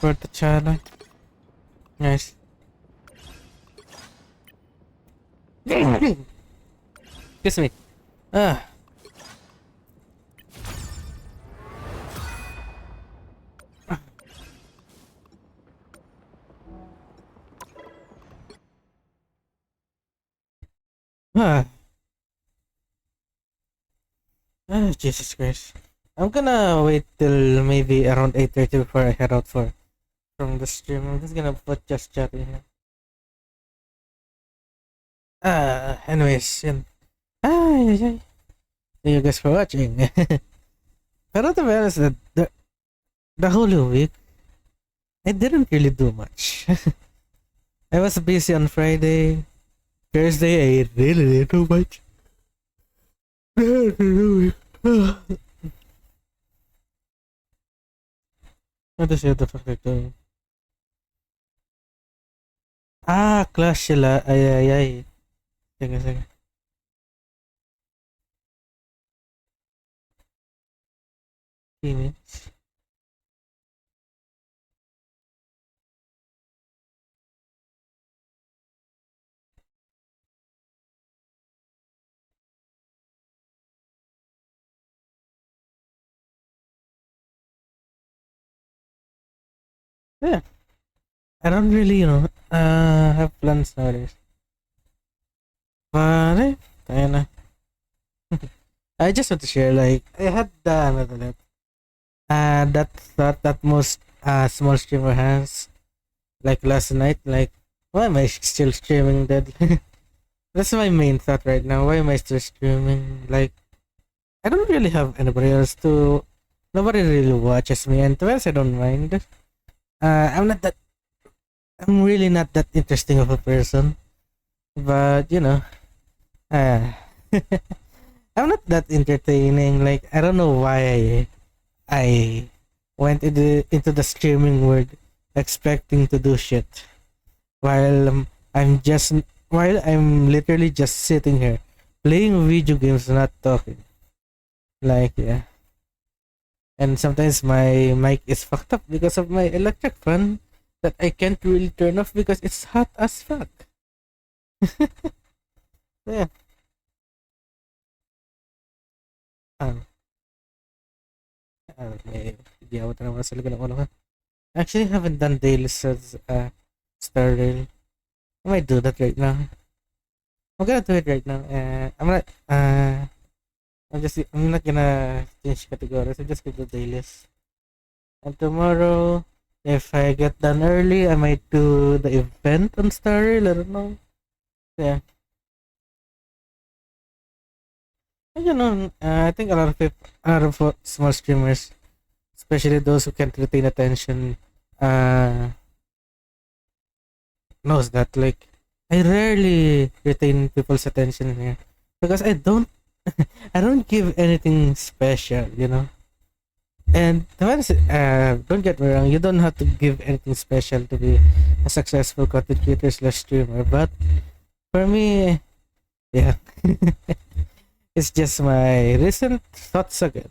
for the challenge. Nice. Excuse me. Ah. Ah. Ah, Jesus Christ. I'm gonna wait till maybe around 8:30 before I head out from the stream. I'm just gonna put just chatting here. Anyways, yun. Yeah, yeah. Thank you guys for watching. Pero to be honest, the whole week, I didn't really do much. I was busy on Friday. Thursday, I really didn't do much. What is the fuck they're doing? Clash sila. Ay. Sige. Minutes. Yeah. I don't really, have plans nowadays. But, kaya I just want to share, like, I had that thought that most small streamer has, like last night, like, why am I still streaming that? That's my main thought right now. Why am I still streaming? Like, I don't really have anybody else to. Nobody really watches me, and to be honest, I don't mind. I'm not that. I'm really not that interesting of a person, but uh, I'm not that entertaining. Like, I don't know why I went into the streaming world expecting to do shit while I'm literally just sitting here playing video games, not talking. Like, yeah. And sometimes my mic is fucked up because of my electric fan that I can't really turn off because it's hot as fuck. Yeah. Um, may hindi ako naman sa likod ng ulo ko. Actually, I haven't done daily since Star Rail. I might do that right now. I'm gonna do it right now. I'm not gonna change categories. I'm just gonna do dailies. And tomorrow, if I get done early, I might do the event on Star Rail. I don't know. Yeah. And I think a lot of small streamers, especially those who can't retain attention, uh, knows that. Like, I rarely retain people's attention here because I don't, I don't give anything special. And to be honest, don't get me wrong, you don't have to give anything special to be a successful content creator slash streamer. But for me, yeah, it's just my recent thoughts again.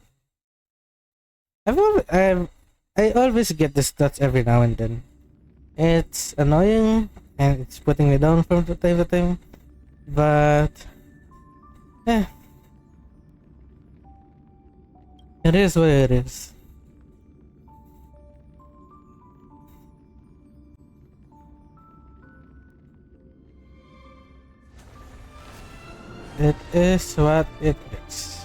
I always get these thoughts every now and then. It's annoying and it's putting me down from time to time. But yeah, it is what it is. It is what it is.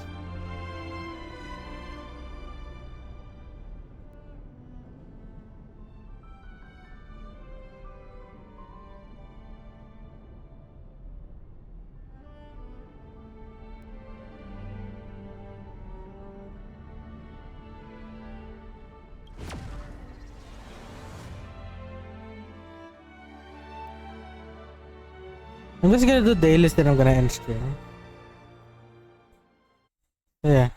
I'm just gonna do dailies, then I'm gonna end stream. Yeah.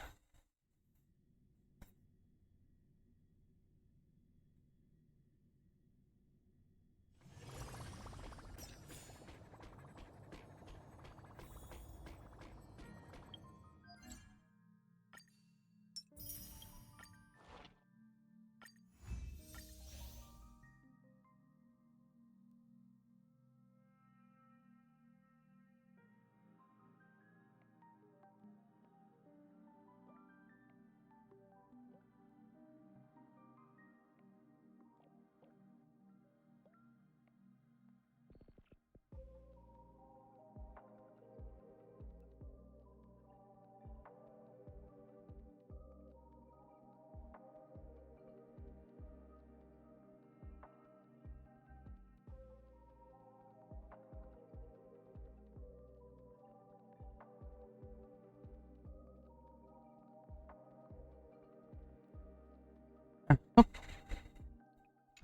Oh,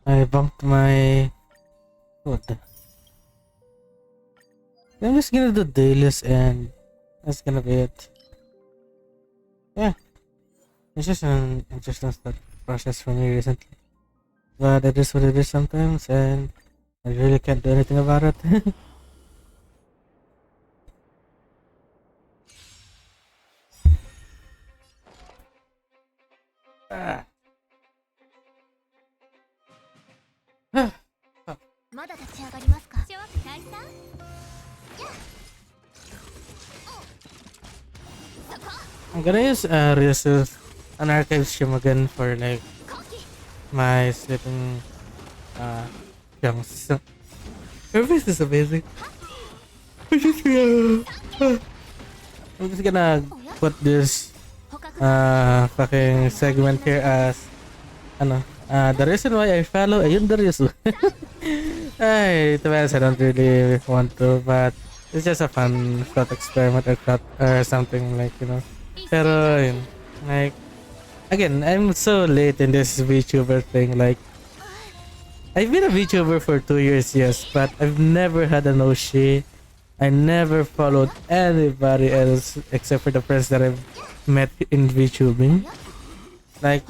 I bumped my food. I'm just gonna do dailies and that's gonna be it. Yeah, it's just an interesting thought process for me recently. But it is what it is sometimes, and I really can't do anything about it. Ah. I'm gonna use resource an archive stream again for like my sleeping uh jumps. Her face is amazing. I'm just gonna, I'm just gonna put this fucking segment here as ano the reason why I follow ayun the reason. Ay, to be honest, I don't really want to, but it's just a fun thought experiment or thought or something like, you know. Pero yun, like again, I'm so late in this VTuber thing. Like I've been a VTuber for 2 years, yes, but I've never had an Oshi. I never followed anybody else except for the friends that I've met in VTubing. Like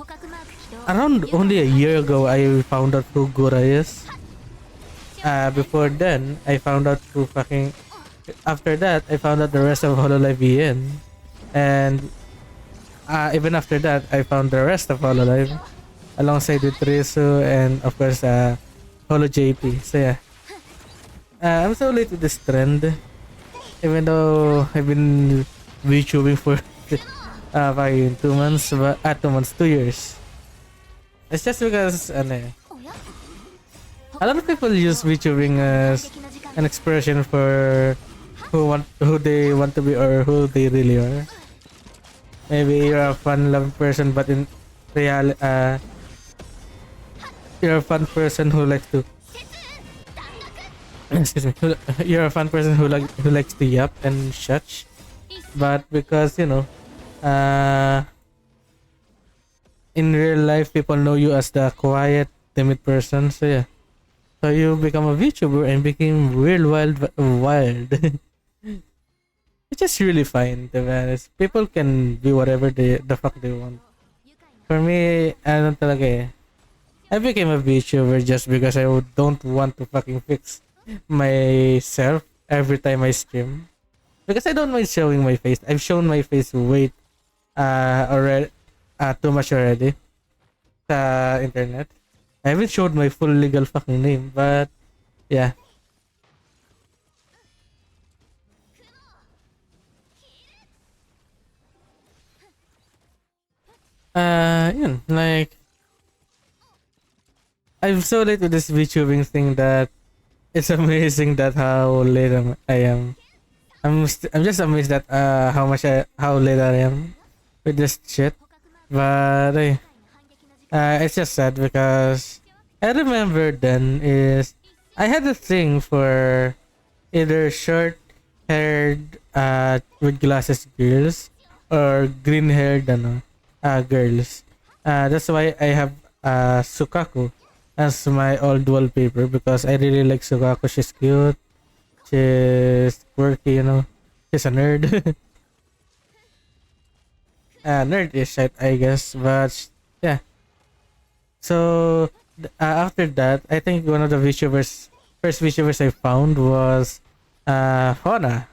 around only a year ago, I found out who Gura is. Before then, I found out who fucking. After that, I found out the rest of Hololive EN, and even after that, I found the rest of Hololive alongside with Risu and of course Holo JP. So yeah, I'm so late to this trend, even though I've been VTubing for fucking 2 months, but 2 months, 2 years. It's just because ano, a lot of people use VTubing as an expression for who they want to be or who they really are. Maybe you're a fun-loving person, but in reality, you're a fun person who likes to. Excuse me. You're a fun person who likes to yap and shush, but because you know, in real life, people know you as the quiet, timid person. So yeah. So you become a VTuber and became real wild. Which is really fine, to be honest. People can be whatever the fuck they want. For me, ano talaga eh. I became a VTuber just because don't want to fucking fix myself every time I stream. Because I don't mind showing my face. I've shown my face way already too much already sa internet. I haven't showed my full legal fucking name, but yeah. Yun, like I'm so late with this VTubing thing that it's amazing that how late I am. I'm just amazed at how late I am with this shit. But it's just sad because I remember then is I had a thing for either short haired with glasses girls or green haired girls. That's why I have Sukaku as my old wallpaper because I really like Sukaku. She's cute. She's quirky, you know. She's a nerd. Nerd-ish, I guess. But yeah. So after that, I think one of the first VTubers I found was Fauna.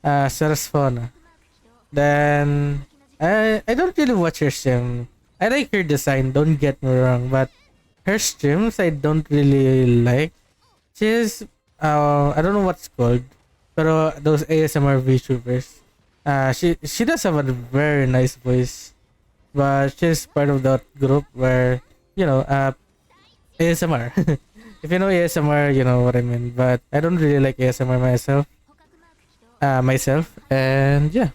Sarah's Fauna. Then I don't really watch her stream. I like her design, don't get me wrong, but her streams I don't really like. She's I don't know what's called, pero those ASMR VTubers. She does have a very nice voice, but she's part of that group where you know ASMR. If you know ASMR, you know what I mean. But I don't really like ASMR myself. And yeah.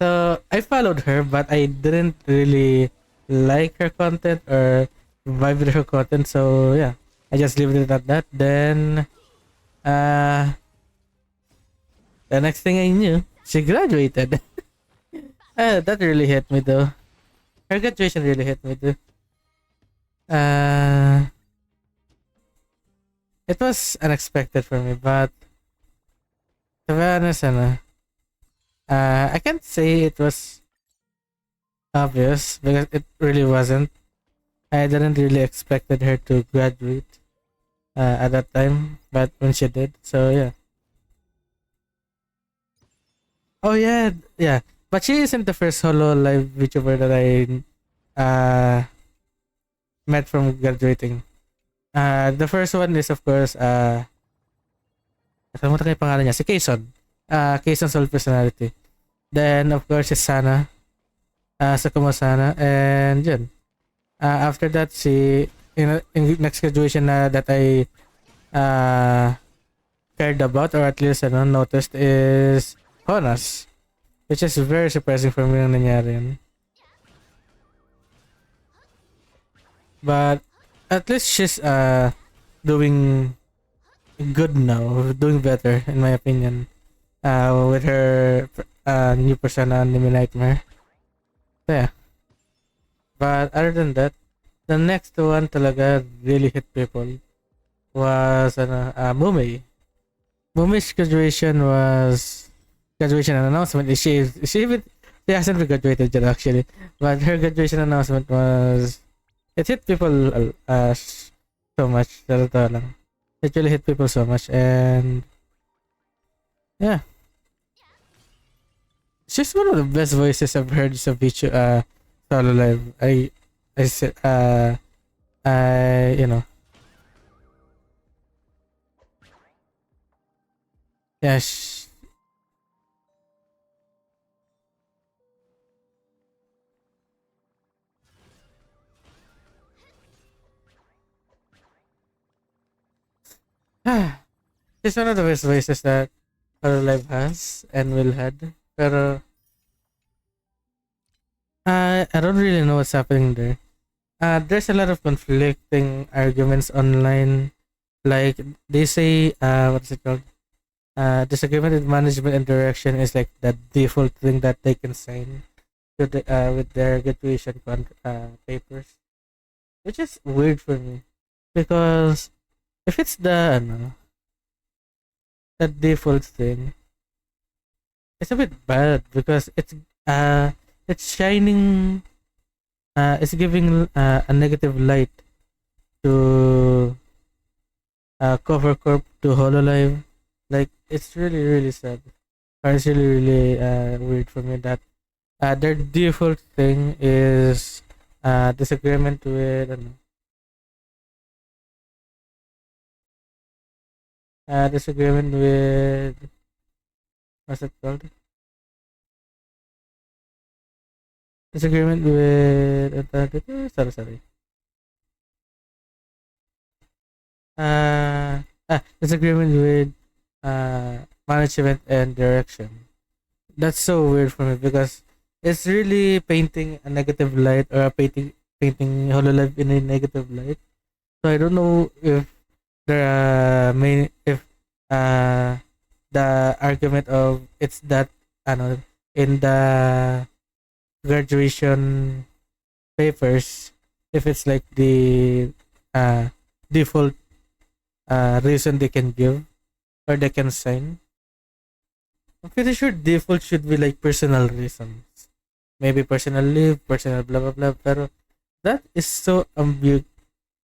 So I followed her, but I didn't really like her content or vibe with her content. So yeah, I just leave it at that. Then uh, the next thing I knew, she graduated. That really hit me though. Her graduation really hit me too. Uh, it was unexpected for me, but to be honest, I can't say it was obvious because it really wasn't. I didn't really expected her to graduate at that time, but when she did, so yeah. Oh yeah, yeah. But she isn't the first solo live VTuber that I uh met from graduating. The first one is of course nakalimutan ko yung pangalan niya, si Kayson. Kayson Soul Personality. Then of course is Sana, Sakuma Sana, and yun. After that si in next graduation na that I uh cared about or at least noticed is Honas, which is very surprising for me nang nangyari yun. But at least she's doing good now, doing better in my opinion. With her new persona Anime Nightmare. So, yeah. But other than that, the next one talaga really hit people was Mumei. Mumei's graduation announcement. She even she hasn't been graduated yet actually, but her graduation announcement was it hit people so much. Sa totoo lang. It really hit people so much, and yeah, she's one of the best voices I've heard sa Bichu solo live. I said I yeah she's one of the best voices that solo live has and will had. Pero I don't really know what's happening there. There's a lot of conflicting arguments online. Like they say, what is it called? Disagreement with management and direction is like the default thing that they can sign with their graduation papers, which is weird for me because if it's the default thing, it's a bit bad because it's shining, it's giving a negative light to cover corp to Hololive. Like it's really really sad. Or it's really really weird for me that their default thing is disagreement with disagreement with what's it called? Disagreement with sorry. Disagreement with management and direction. That's so weird for me because it's really painting a negative light or painting Hololive in a negative light. So I don't know if the main if uh the argument of it's that in the graduation papers, if it's like the default reason they can give or they can sign. I'm pretty sure default should be like personal reasons. Maybe personal leave, personal blah blah blah. Pero that is so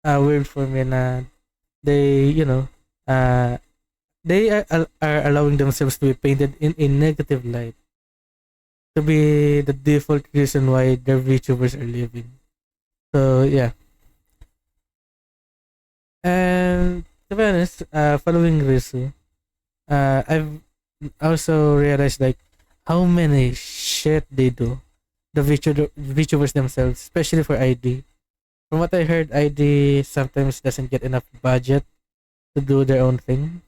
weird for me na they, uh, they are allowing themselves to be painted in a negative light to be the default reason why their VTubers are leaving. So yeah. And to be honest, following Risu, I've also realized like how many shit they do. The VTubers themselves, especially for ID. From what I heard, ID sometimes doesn't get enough budget to do their own thing.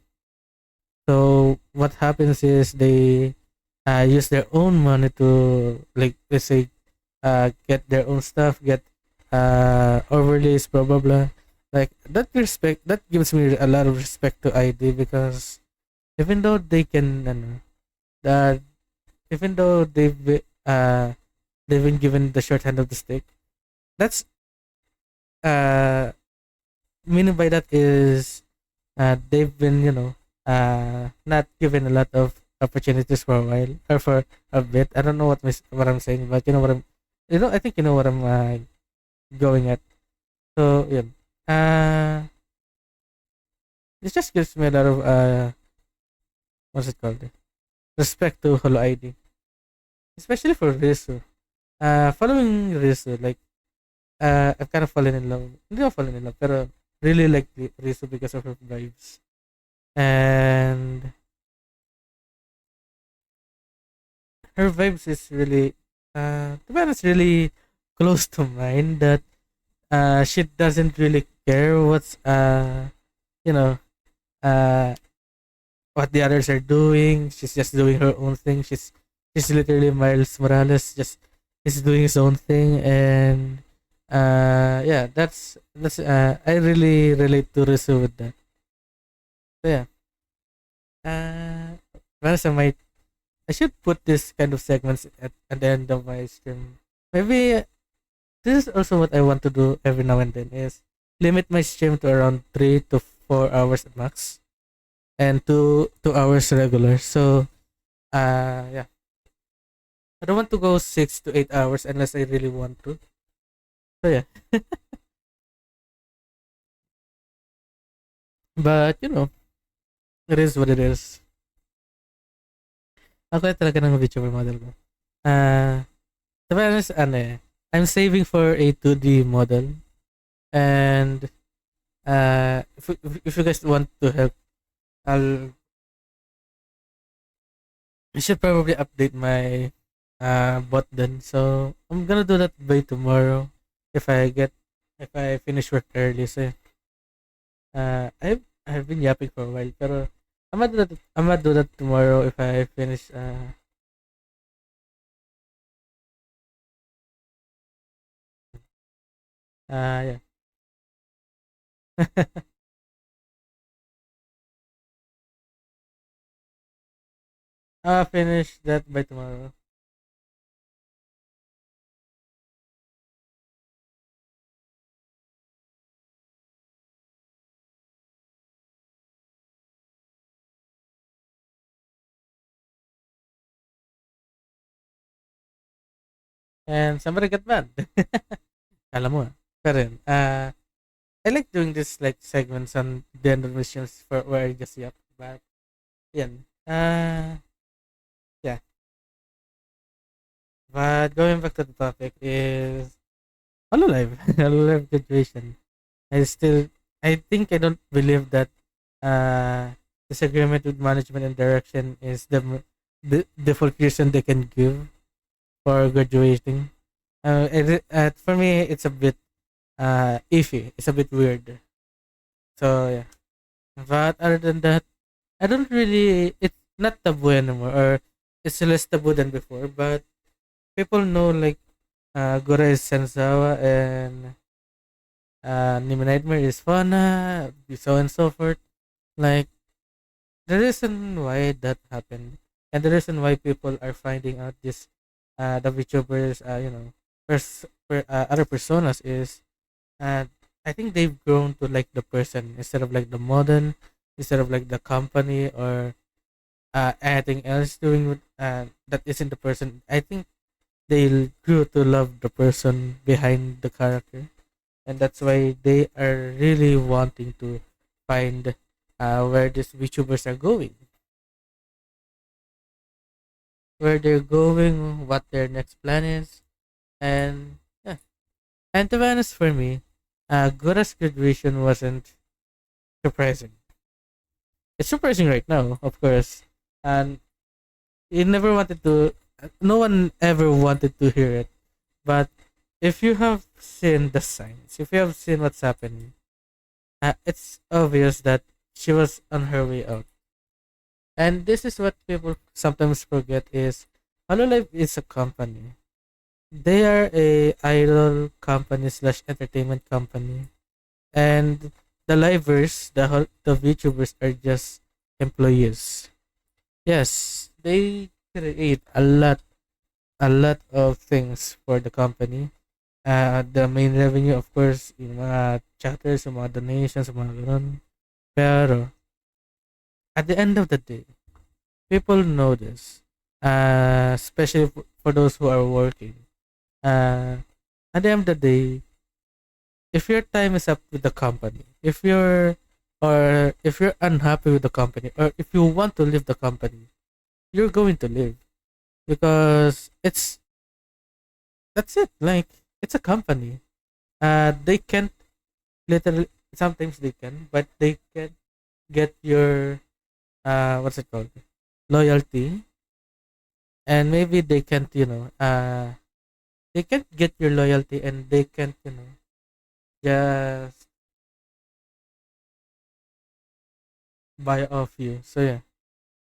So what happens is they use their own money to like let's say get their own stuff, get overlays, blah blah blah. Like that gives me a lot of respect to ID because even though they can uh, even though they've They've been given the short hand of the stick. That's uh meaning by that is they've been, not given a lot of opportunities for a while or for a bit. I don't know what I'm saying, but you know what I'm, I think you know what I'm going at. So yeah, uh, this just gives me a lot of what's it called? Respect to Holo ID, especially for Risu. Following Risu, like I've kind of fallen in love. Hindi ako fallen in love, pero really like Risu because of her vibes. And her vibes is really, to be honest, really close to mine. That she doesn't really care what's you know uh what the others are doing. She's just doing her own thing. She's literally Miles Morales, just is doing his own thing. And yeah, that's I really relate to Risu with that. So yeah, honest, I should put this kind of segments at the end of my stream. Maybe this is also what I want to do every now and then, is limit my stream to around 3 to 4 hours at max, and 2 hours regular. So yeah, I don't want to go 6 to 8 hours unless I really want to. So yeah, but it is what it is. Ako talaga ng VTuber model ko. To be honest, I'm saving for a 2D model. And if you guys want to help, I'll I should probably update my bot then. So I'm gonna do that by tomorrow if I finish work early. So I've been yapping for a while, pero I'm gonna do that tomorrow if I finish. Yeah. I'll finish that by tomorrow. And somebody got mad. Alam mo, pero yun, I like doing this like segments on the end of missions for where I just yap. But yan. Yeah. But going back to the topic is Hololive. Hololive graduation. I think I don't believe that disagreement with management and direction is the default reason they can give for graduating. For me, it's a bit iffy. It's a bit weird. So yeah. But other than that, I don't really. It's not taboo anymore, or it's less taboo than before. But people know like Gora is Senzawa and Nimi Nightmare is Fauna, so and so forth. Like the reason why that happened, and the reason why people are finding out this the VTubers, other personas is, uh, I think they've grown to like the person instead of like the model, instead of like the company or anything else doing with that isn't the person. I think they grew to love the person behind the character, and that's why they are really wanting to find where these VTubers are going, where they're going, what their next plan is, and yeah. And to be honest, for me, Gora's graduation wasn't surprising. It's surprising right now, of course, and you never wanted to. No one ever wanted to hear it, but if you have seen the signs, if you have seen what's happening, it's obvious that she was on her way out. And this is what people sometimes forget is Hololive is a company. They are a idol company slash entertainment company. And the livers, the VTubers are just employees. Yes, they create a lot of things for the company. The main revenue, of course, yung mga chatters, yung mga donations, yung mga ganun. Pero, at the end of the day, people know this. Especially for those who are working. Uh, at the end of the day, if your time is up with the company, if you're unhappy with the company, or if you want to leave the company, you're going to leave because that's it. Like, it's a company. They can't literally. Sometimes they can, but they can get your what's it called, loyalty, and maybe they can't, they can't get your loyalty, and they can't, just buy off you. So yeah.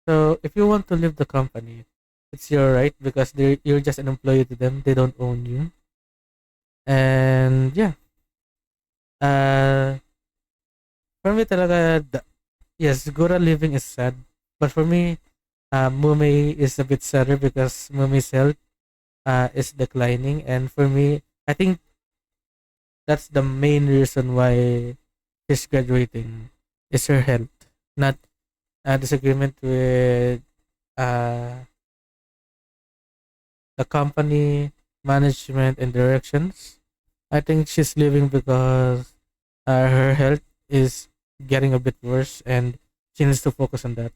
So if you want to leave the company, it's your right because you're just an employee to them. They don't own you. And yeah, uh, for me talaga, yes, Gura living is sad. But for me, Mumei is a bit sadder because Mumei's health is declining. And for me, I think that's the main reason why she's graduating is her health, not a disagreement with uh, the company management and directions. I think she's leaving because her health is getting a bit worse and she needs to focus on that.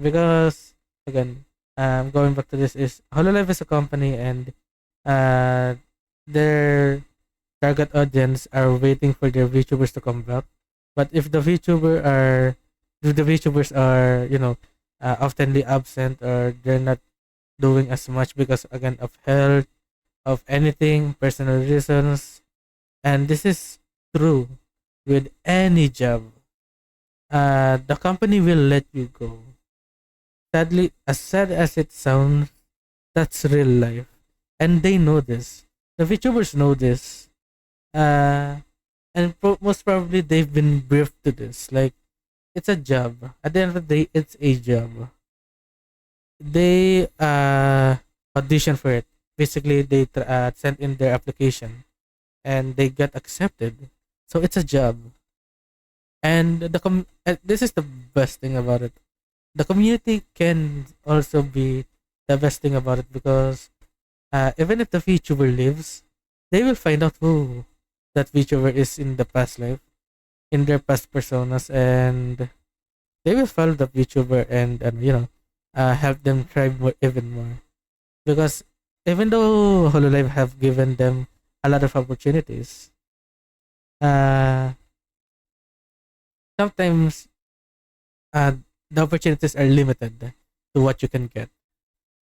Because again, going back to this is Hololive is a company and uh, their target audience are waiting for their VTubers to come back. But if the VTubers are oftenly absent or they're not doing as much because again of health, of anything, personal reasons, and this is true with any job. The company will let you go. Sadly, as sad as it sounds, that's real life, and they know this. The VTubers know this, uh, and most probably they've been briefed to this. Like, it's a job. At the end of the day, it's a job. They audition for it. Basically, they sent in their application and they got accepted. So it's a job. And this is the best thing about it. The community can also be the best thing about it because even if the VTuber lives, they will find out who that VTuber is in the past life, in their past personas, and they will follow the VTuber and help them thrive even more. Because even though Hololive have given them a lot of opportunities, uh, sometimes uh, the opportunities are limited to what you can get.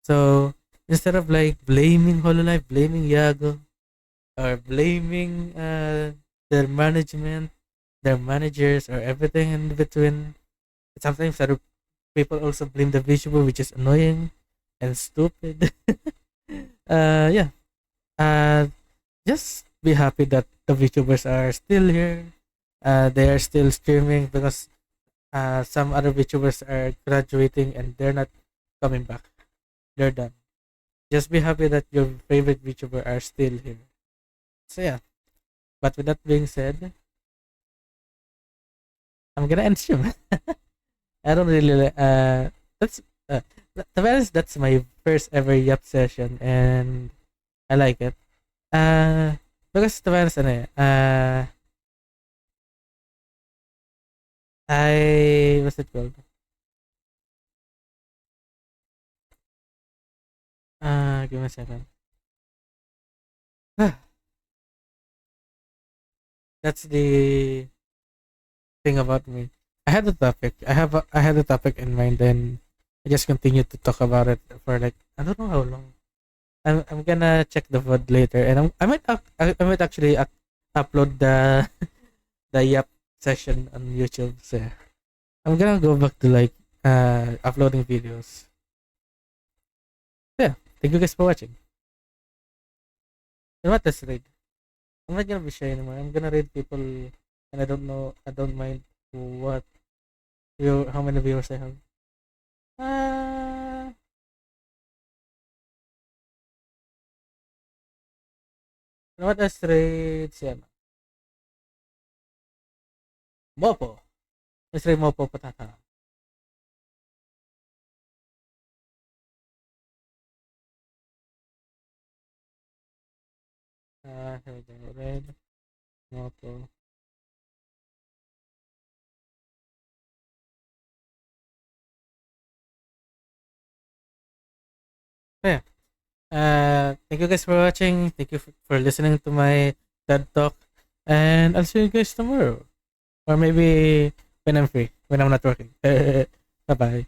So instead of like blaming Hololive, blaming Yago, or blaming their management, their managers, or everything in between, sometimes other people also blame the visual, which is annoying and stupid. Yeah. Uh, just be happy that the VTubers are still here. They are still streaming because some other VTubers are graduating and they're not coming back. They're done. Just be happy that your favorite VTuber are still here. So yeah. But with that being said, I'm gonna end stream. I don't really that's to be honest, that's my first ever Yap session and I like it. Uh because to be honest, what's it called? Give me a second. That's the thing about me. I had a topic. I had a topic in mind, then I just continued to talk about it for like I don't know how long. I'm gonna check the VOD later, and I might actually upload the the Yap session on YouTube. So yeah. I'm gonna go back to like uploading videos. So, yeah, thank you guys for watching. You know what? Let's read. I'm not gonna be shy anymore. I'm gonna read people, and I don't know. I don't mind what how many viewers I have. Uh, What a straight siya. Mopo. Straight mopo patata. Here we go. Red mopo. So, yeah. Thank you guys for watching. Thank you for listening to my TED talk. And I'll see you guys tomorrow. Or maybe when I'm free, when I'm not working. Bye bye.